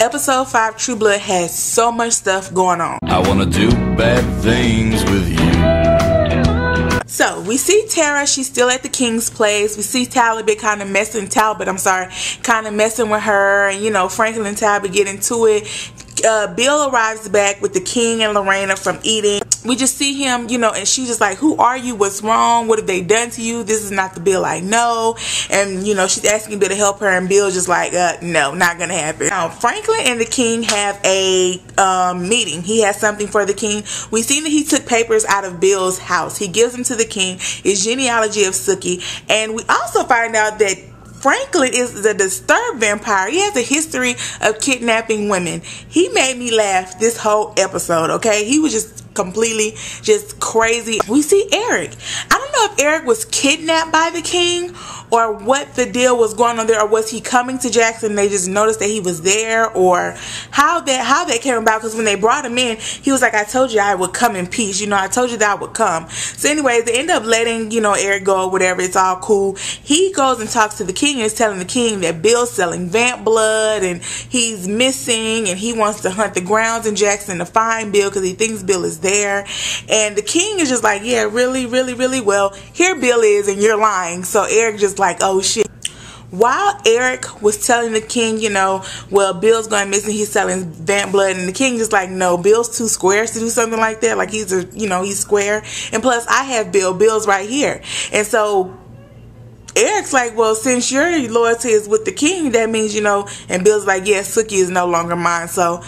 Episode 5 True Blood has so much stuff going on. I wanna do bad things with you. So we see Tara, she's still at the king's place. We see Talbot kind of messing with her, and you know, Franklin and Talbot get into it. Bill arrives back with the king and Lorena from eating. We just see him, you know, and she's just like, who are you? What's wrong? What have they done to you? This is not the Bill I know. And, you know, she's asking Bill to help her, and Bill's just like, no, not gonna happen. Now, Franklin and the king have a meeting. He has something for the king. We see that he took papers out of Bill's house. He gives them to the king, his genealogy of Sookie. And we also find out that Franklin is a disturbed vampire. He has a history of kidnapping women. He made me laugh this whole episode, okay? He was just completely just crazy. We see Eric. I don't know if Eric was kidnapped by the king or what the deal was going on there, or was he coming to Jackson and they just noticed that he was there, or how that came about, because when they brought him in, he was like, I told you I would come in peace, you know, I told you that I would come. So anyways, they end up letting, you know, Eric go or whatever. It's all cool. He goes and talks to the king and is telling the king that Bill's selling vamp blood and he's missing, and he wants to hunt the grounds in Jackson to find Bill because he thinks Bill is there. And the king is just like, yeah, really, really, really, well, here Bill is and you're lying. So Eric just like, oh shit. While Eric was telling the king, you know, well, Bill's going missing, he's selling vamp blood, and the king just like, no, Bill's too square to do something like that. Like, he's he's square, and plus I have Bill's right here. And so Eric's like, well, since your loyalty is with the king, that means, you know, and Bill's like, yeah, Sookie is no longer mine. So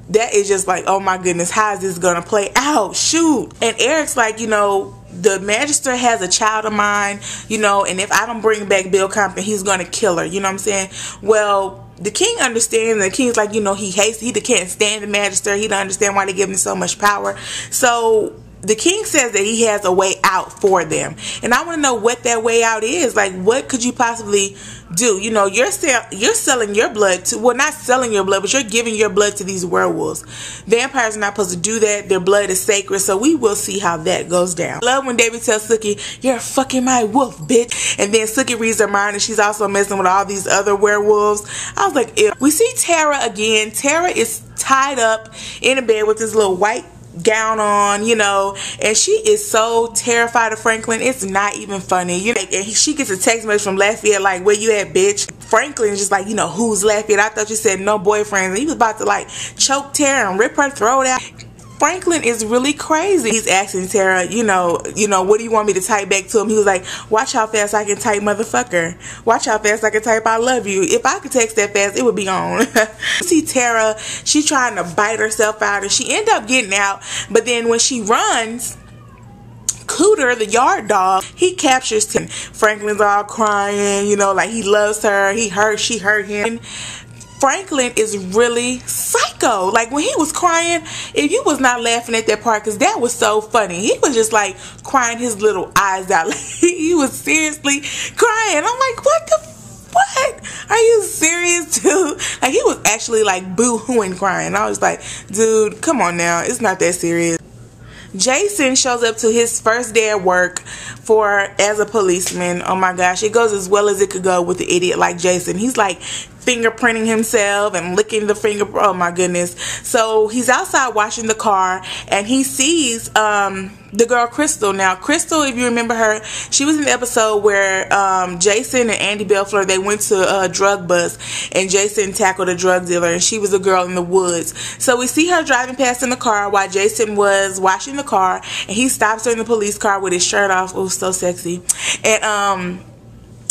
that is just like, oh my goodness, how is this gonna play out? Shoot. And Eric's like, you know, the magistrate has a child of mine, you know, and if I don't bring back Bill Compton, he's gonna kill her, you know what I'm saying? Well, the king understands, and the king's like, you know, he can't stand the magistrate. He don't understand why they give him so much power. So the king says that he has a way out for them, and I want to know what that way out is. Like, what could you possibly do? You know, you're selling your blood to, well, not selling your blood, but you're giving your blood to these werewolves. Vampires are not supposed to do that. Their blood is sacred, so we will see how that goes down. I love when David tells Sookie, you're fucking my wolf, bitch. And then Sookie reads her mind, and she's also messing with all these other werewolves. I was like, ew. We see Tara again. Tara is tied up in a bed with this little white gown on, you know, and she is so terrified of Franklin. It's not even funny, you know. And she gets a text message from Lafayette like, where you at, bitch? Franklin is just like, you know, who's Lafayette? I thought you said no boyfriends. And he was about to like choke Tara and rip her throat out. Franklin is really crazy. He's asking Tara, you know, what do you want me to type back to him? He was like, watch how fast I can type, motherfucker. Watch how fast I can type, I love you. If I could text that fast, it would be on. See Tara, she trying to bite herself out, and she end up getting out. But then when she runs, Cooter, the yard dog, he captures him. Franklin's all crying, you know, like he loves her. She hurt him. Franklin is really psycho. Like, when he was crying, if you was not laughing at that part, because that was so funny, he was just like crying his little eyes out. Like, he was seriously crying. I'm like, what? Are you serious, dude? Like, he was actually like boo-hooing crying. I was like, dude, come on now, it's not that serious. Jason shows up to his first day at work as a policeman. Oh my gosh, it goes as well as it could go with the idiot like Jason. He's like fingerprinting himself and licking the finger. Oh my goodness. So he's outside washing the car, and he sees the girl Crystal. Now Crystal, if you remember her, she was in the episode where Jason and Andy Belfleur, they went to a drug bust, and Jason tackled a drug dealer, and she was a girl in the woods. So we see her driving past in the car while Jason was washing the car, and he stops her in the police car with his shirt off. It was so sexy. And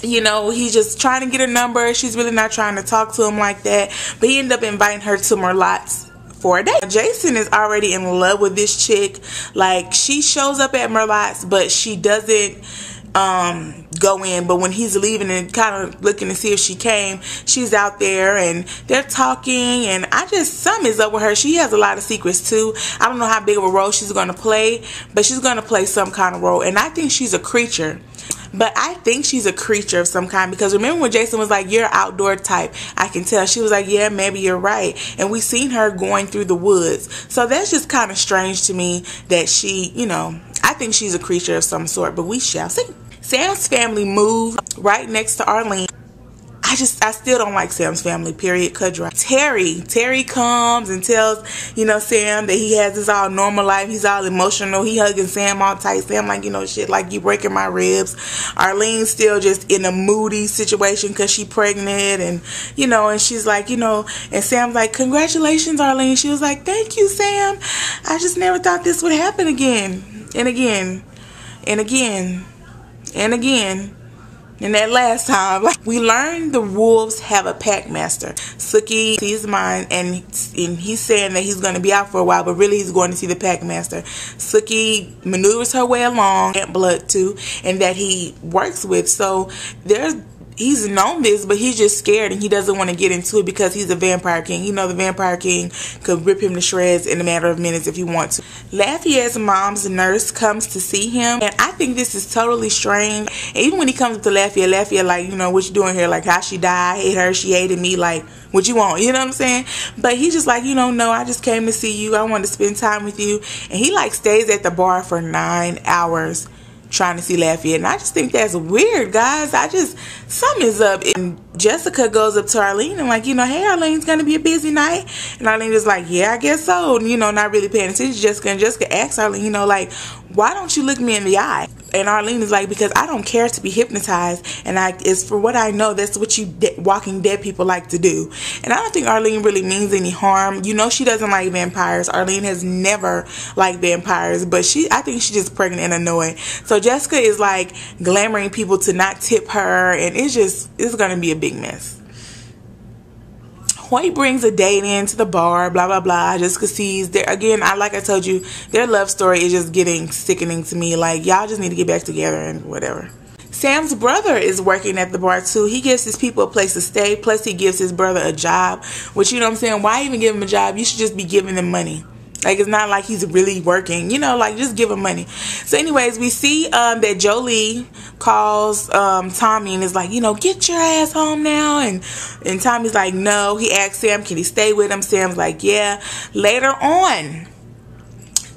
you know, he's just trying to get her number. She's really not trying to talk to him like that, but he ended up inviting her to Merlotte's for a date. Jason is already in love with this chick. Like, she shows up at Merlotte's, but she doesn't go in. But when he's leaving and kind of looking to see if she came, she's out there and they're talking, and something is up with her. She has a lot of secrets too. I don't know how big of a role she's going to play, but she's going to play some kind of role, and I think she's a creature. But I think she's a creature of some kind, because remember when Jason was like, you're an outdoor type, I can tell. She was like, yeah, maybe you're right. And we seen her going through the woods. So that's just kind of strange to me that she, you know, I think she's a creature of some sort, but we shall see. Sam's family moved right next to Arlene. I I still don't like Sam's family, period, cut dry. Terry comes and tells, you know, Sam that he has this all normal life. He's all emotional. He hugging Sam all tight. Sam like, you know, shit, like you breaking my ribs. Arlene's still just in a moody situation because she pregnant, and, you know, and she's like, you know, and Sam's like, congratulations, Arlene. She was like, thank you, Sam. I just never thought this would happen again and again and again and again. And that last time, like, we learned the wolves have a pack master. Sookie sees mine, and he's saying that he's going to be out for a while, but really he's going to see the pack master. Sookie maneuvers her way along, Aunt Blood too, and that he works with. So he's known this, but he's just scared and he doesn't want to get into it because he's a vampire king. You know, the vampire king could rip him to shreds in a matter of minutes if he wants to. Lafayette's mom's nurse comes to see him, and I think this is totally strange. And even when he comes up to Lafayette like, you know, what you doing here? Like, how she died, I hate her, she hated me, like, what you want? You know what I'm saying? But he's just like, you know, no, I just came to see you. I wanted to spend time with you. And he like stays at the bar for 9 hours trying to see Lafayette, and I just think that's weird, guys. Something is up. And Jessica goes up to Arlene and like, you know, hey, Arlene's gonna be a busy night. And Arlene is like, yeah, I guess so. And, you know, not really paying attention to Jessica. And Jessica asks Arlene, you know, like, why don't you look me in the eye? And Arlene is like, because I don't care to be hypnotized, and it's for what I know, that's what you Walking Dead people like to do. And I don't think Arlene really means any harm. You know, she doesn't like vampires. Arlene has never liked vampires, but I think she's just pregnant and annoyed. So Jessica is like glamoring people to not tip her, and it's gonna be a big mess. Hoyt brings a date into the bar, blah, blah, blah. Jessica sees there again. Like I told you, their love story is just getting sickening to me. Like, y'all just need to get back together and whatever. Sam's brother is working at the bar too. He gives his people a place to stay. Plus, he gives his brother a job, which, you know what I'm saying? Why even give him a job? You should just be giving them money. Like, it's not like he's really working, you know, like, just give him money. So anyways, we see that Jolie calls Tommy and is like, you know, get your ass home now. And Tommy's like, no. He asks Sam, can he stay with him? Sam's like, yeah. Later on,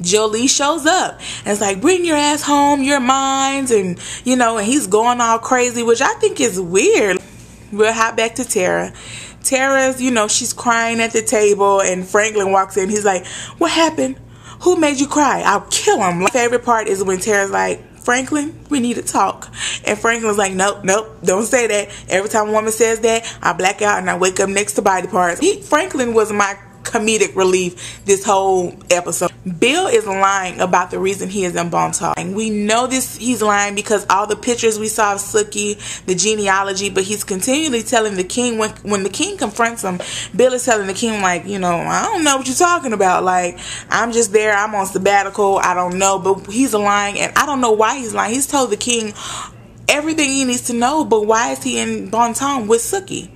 Jolie shows up and it's like, bring your ass home, you're mine. And, you know, and he's going all crazy, which I think is weird. We'll hop back to Tara. Tara's, you know, she's crying at the table, and Franklin walks in. He's like, what happened? Who made you cry? I'll kill him. My favorite part is when Tara's like, Franklin, we need to talk. And Franklin's like, nope, don't say that. Every time a woman says that, I black out and I wake up next to body parts. Franklin was my comedic relief this whole episode. Bill is lying about the reason he is in Bontal. And we know this, he's lying because all the pictures we saw of Sookie, the genealogy, but he's continually telling the king, when the king confronts him, Bill is telling the king, like, you know, I don't know what you're talking about. Like, I'm just there, I'm on sabbatical, I don't know. But he's lying, and I don't know why he's lying. He's told the king everything he needs to know, but why is he in Bontal with Sookie?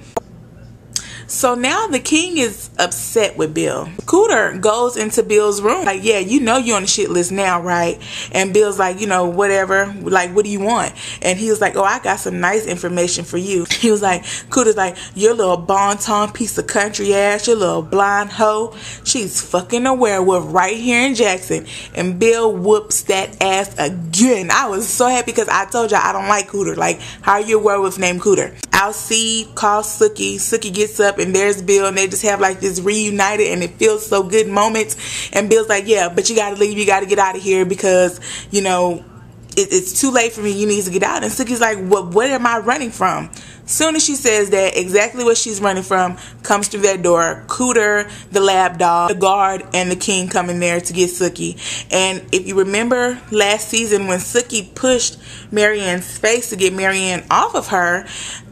So now the king is upset with Bill. Cooter goes into Bill's room. Like, yeah, you know you're on the shit list now, right? And Bill's like, you know, whatever. Like, what do you want? And he was like, oh, I got some nice information for you. He was like, Cooter's like, your little bon-ton piece of country ass, your little blonde hoe. She's fucking a werewolf right here in Jackson. And Bill whoops that ass again. I was so happy because I told y'all I don't like Cooter. Like, how are you a werewolf named Cooter? Alcide calls Sookie. Sookie gets up, and there's Bill, and they just have like this reunited, and it feels so good moments. And Bill's like, yeah, but you gotta leave, you gotta get out of here because, you know, it's too late for me, you need to get out. And Sookie's like, what am I running from? Soon as she says that, exactly what she's running from comes through that door. Cooter, the lab dog, the guard, and the king come in there to get Sookie. And if you remember last season when Sookie pushed Marianne's face to get Marianne off of her,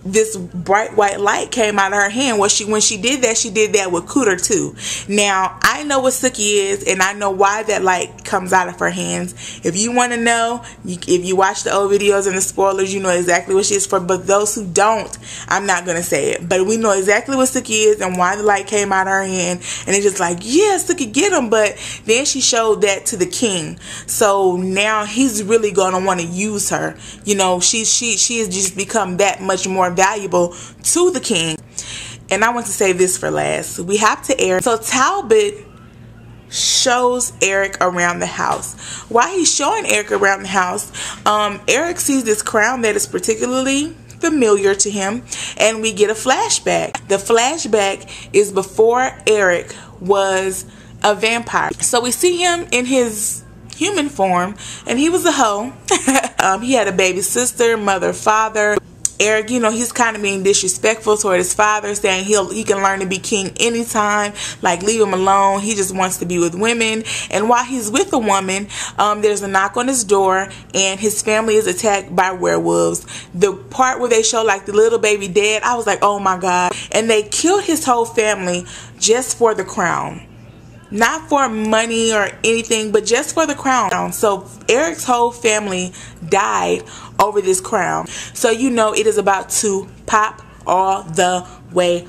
this bright white light came out of her hand. When she did that with Cooter too. Now, I know what Sookie is, and I know why that light comes out of her hands. If you want to know, if you watch the old videos and the spoilers, you know exactly what she is for. But those who don't, I'm not going to say it. But we know exactly what Sookie is and why the light came out of her hand. And it's just like, yeah, Sookie, get him. But then she showed that to the king. So now he's really going to want to use her. You know, she has just become that much more valuable to the king. And I want to say this for last. We have to Eric. So Talbot shows Eric around the house. While he's showing Eric around the house, Eric sees this crown that is particularly familiar to him, and we get a flashback. The flashback is before Eric was a vampire. So we see him in his human form, and he was a hoe. He had a baby sister, mother, father. Eric, you know, he's kind of being disrespectful toward his father, saying he can learn to be king anytime, like leave him alone. He just wants to be with women. And while he's with a woman, there's a knock on his door, and his family is attacked by werewolves. The part where they show like the little baby dead, I was like, oh my God. And they killed his whole family just for the crown. Not for money or anything, but just for the crown. So Eric's whole family died over this crown. So you know it is about to pop all the way